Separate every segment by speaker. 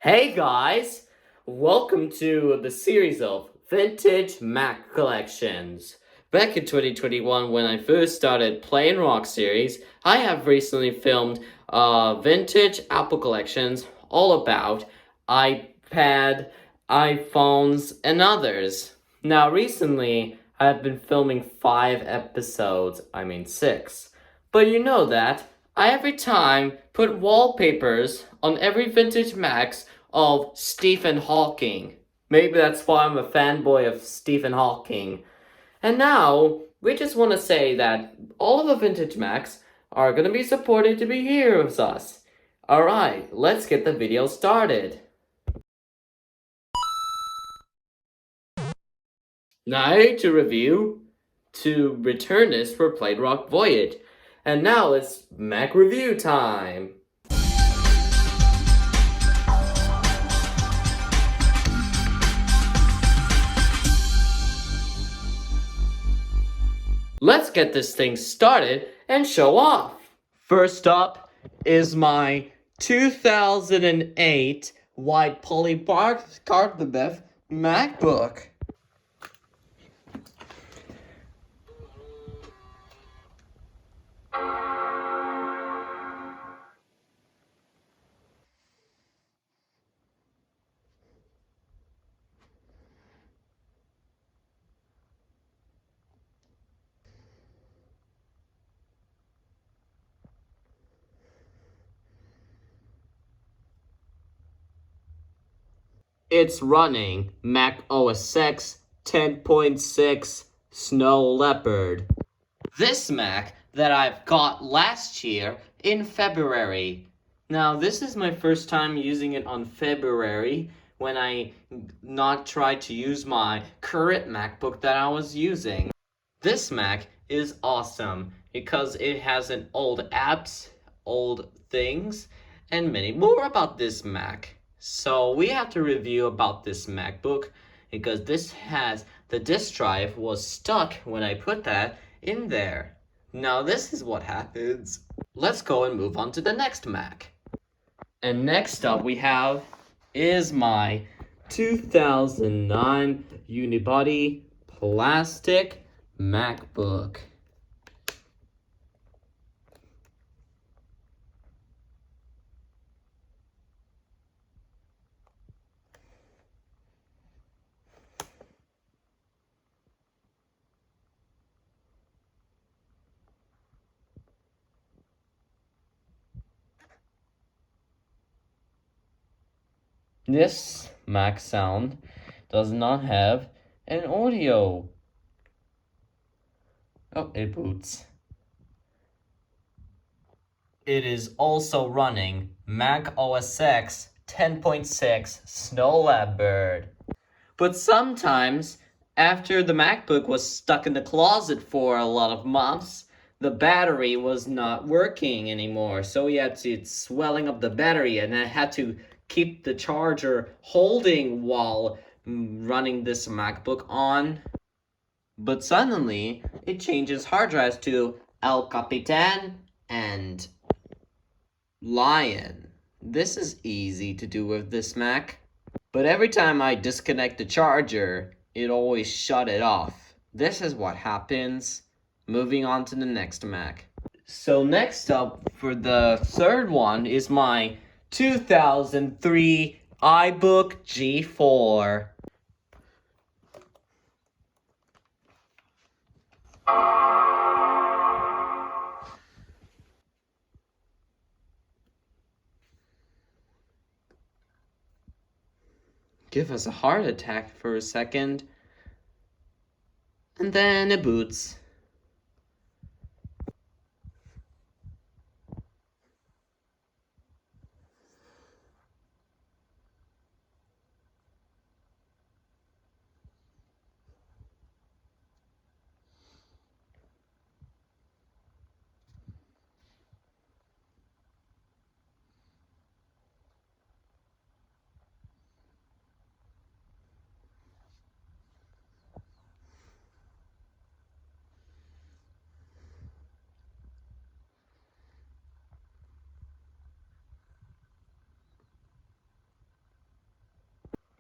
Speaker 1: Hey guys! Welcome to the series of Vintage Mac Collections. Back in 2021, when I first started Plainrock series, I have recently filmed vintage Apple collections all about iPad, iPhones, and others. Now recently, I've been filming 5 episodes, 6. But you know that I every time put wallpapers on every vintage Macs of Stephen Hawking. Maybe that's why I'm a fanboy of Stephen Hawking. And now, we just want to say that all of the vintage Macs are going to be supported to be here with us. Alright, let's get the video started. Now, to review, to return this for Plainrock Voyage. And now it's Mac review time. Let's get this thing started and show off. First up is my 2008 white polycarbonate MacBook. It's running Mac OS X 10.6 Snow Leopard. This Mac that I've got last year in February. Now, this is my first time using it on February when I not tried to use my current MacBook that I was using. This Mac is awesome because it has an old apps, old things, and many more about this Mac. So we have to review about this MacBook because this has the disk drive was stuck when I put that in there. Now this is what happens. Let's go and move on to the next Mac. And next up we have is my 2009 unibody plastic MacBook. This Mac sound does not have an audio. Oh, it boots. It is also running Mac OS X 10.6 Snow Leopard. But sometimes, after the MacBook was stuck in the closet for a lot of months, the battery was not working anymore. So it's swelling up the battery, and I had to keep the charger holding while running this MacBook on. But suddenly, it changes hard drives to El Capitan and Lion. This is easy to do with this Mac. But every time I disconnect the charger, it always shut it off. This is what happens. Moving on to the next Mac. So next up for the third one is my 2003 iBook G4. Give us a heart attack for a second. And then it boots.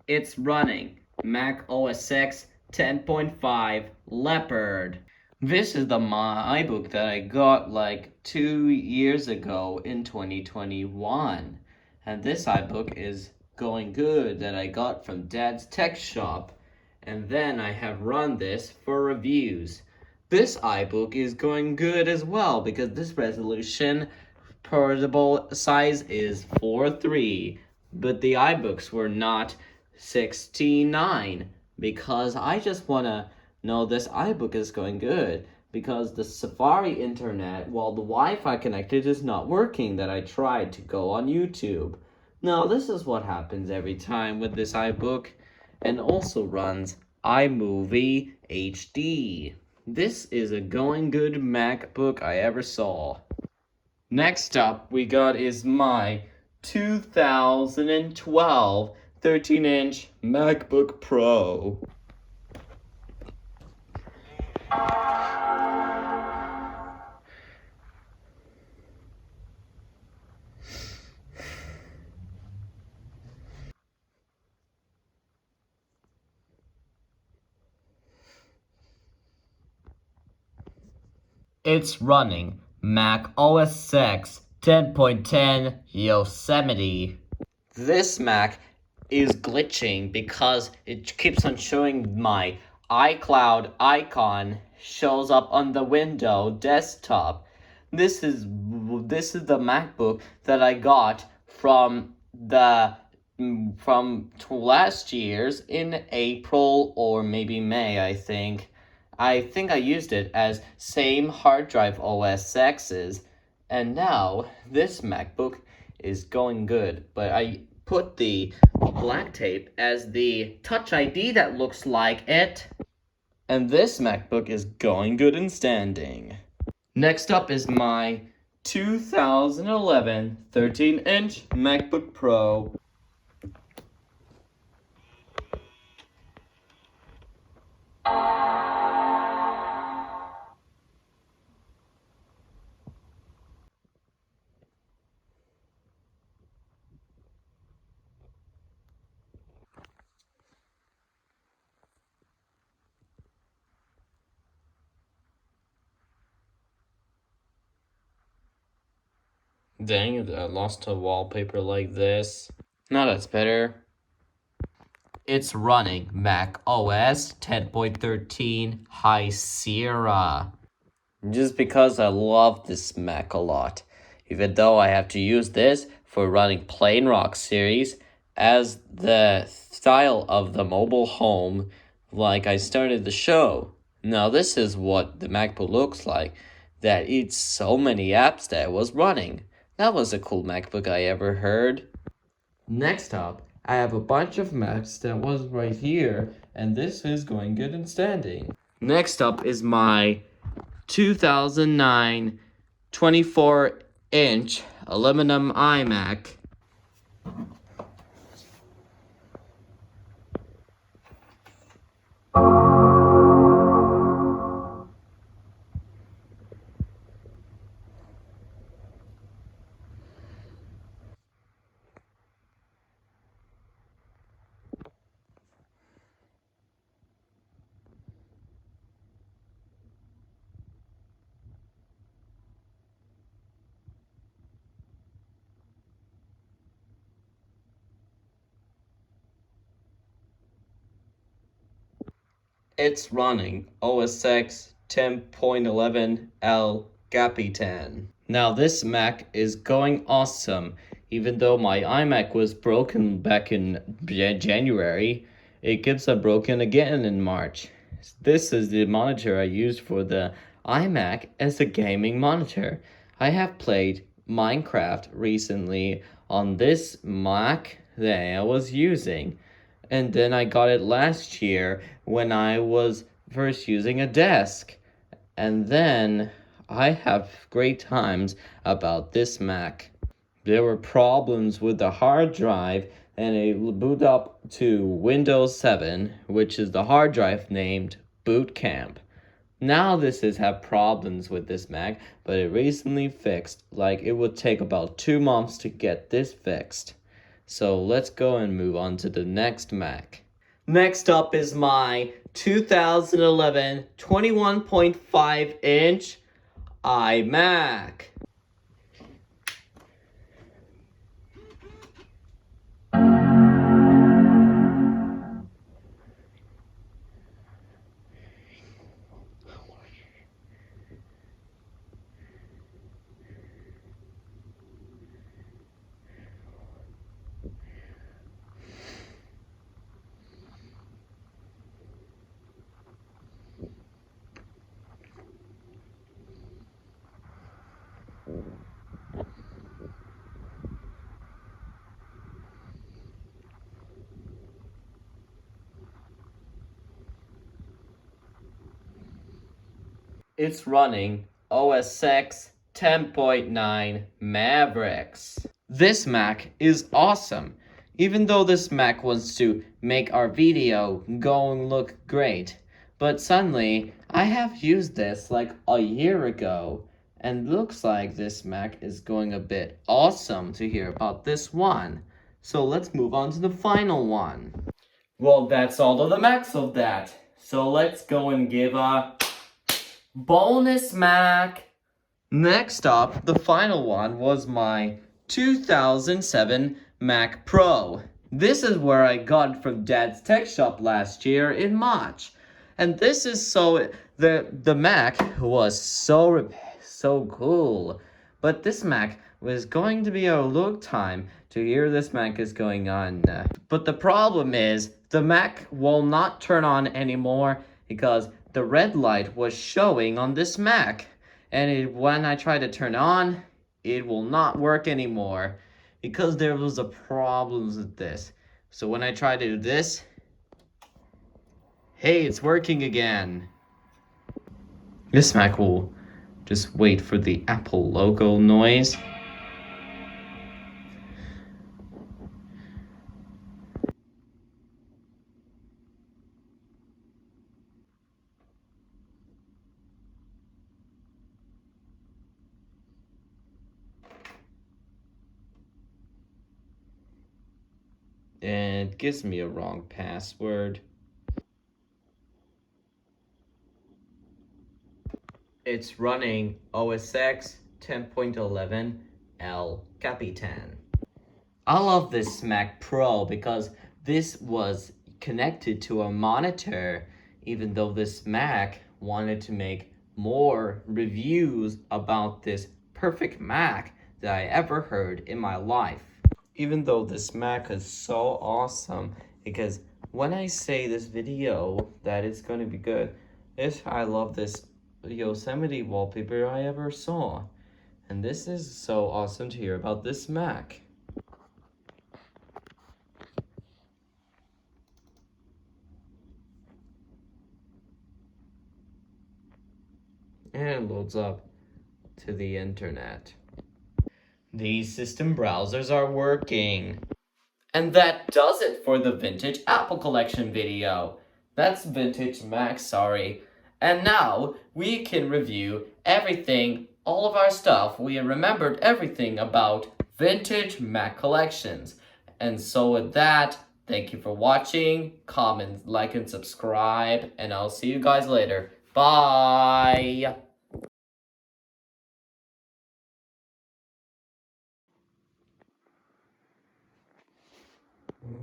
Speaker 1: It's running Mac OS X 10.5 Leopard. This is my iBook that I got like 2 years ago in 2021. And this iBook is going good that I got from Dad's Tech Shop. And then I have run this for reviews. This iBook is going good as well because this resolution portable size is 4:3, but the iBooks were not 69 because I just want to know this iBook is going good because the Safari internet, while the Wi-Fi connected, is not working that I tried to go on YouTube. Now, this is what happens every time with this iBook, and also runs iMovie HD. This is a going good MacBook I ever saw. Next up we got is my 2012 13-inch MacBook Pro. It's running Mac OS X 10.10 Yosemite. This Mac is glitching because it keeps on showing my iCloud icon shows up on the window desktop. This is the MacBook that I got from last year's in April or maybe May, I think. I think I used it as same hard drive OS X's, and now this MacBook is going good. But I put the black tape as the Touch ID that looks like it. And this MacBook is going good and standing. Next up is my 2011 13-inch MacBook Pro. Dang it, I lost a wallpaper like this. Now that's better. It's running Mac OS 10.13 High Sierra. Just because I love this Mac a lot. Even though I have to use this for running Plainrock series as the style of the mobile home like I started the show. Now this is what the MacBook looks like. That it's so many apps that it was running. That was a cool MacBook I ever heard. Next up, I have a bunch of Macs that was right here, and this is going good and standing. Next up is my 2009 24-inch aluminum iMac. It's running OS X 10.11 L Capitan. Now this Mac is going awesome. Even though my iMac was broken back in January, it keeps on broken again in March. This is the monitor I used for the iMac as a gaming monitor. I have played Minecraft recently on this Mac that I was using. And then I got it last year when I was first using a desk. And then I have great times about this Mac. There were problems with the hard drive and it booted up to Windows 7, which is the hard drive named Boot Camp. Now this has had problems with this Mac, but it recently fixed. Like it would take about 2 months to get this fixed. So let's go and move on to the next Mac. Next up is my 2011 21.5-inch iMac. It's running OS X 10.9 Mavericks. This Mac is awesome. Even though this Mac wants to make our video go and look great. But suddenly, I have used this like a year ago. And looks like this Mac is going a bit awesome to hear about this one. So let's move on to the final one. Well, that's all of the Macs of that. So let's go and give a bonus Mac. Next up, the final one was my 2007 Mac Pro. This is where I got it from Dad's Tech Shop last year in March. And this is the Mac was so cool. But this Mac was going to be a long time to hear this Mac is going on. But the problem is the Mac will not turn on anymore because the red light was showing on this Mac. And when I try to turn on, it will not work anymore because there was a problem with this. So when I try to do this, hey, it's working again. This Mac will just wait for the Apple logo noise. And it gives me a wrong password. It's running OS X 10.11 El Capitan. I love this Mac Pro because this was connected to a monitor, even though this Mac wanted to make more reviews about this perfect Mac that I ever heard in my life. Even though this Mac is so awesome, because when I say this video that it's going to be good, I love this Yosemite wallpaper I ever saw. And this is so awesome to hear about this Mac. And it loads up to the internet. These system browsers are working. And that does it for the Vintage Apple Collection video. That's Vintage Mac, sorry. And now, we can review everything, all of our stuff. We remembered everything about Vintage Mac Collections. And so with that, thank you for watching. Comment, like, and subscribe. And I'll see you guys later. Bye!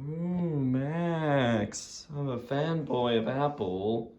Speaker 1: Ooh, Max. I'm a fanboy of Apple.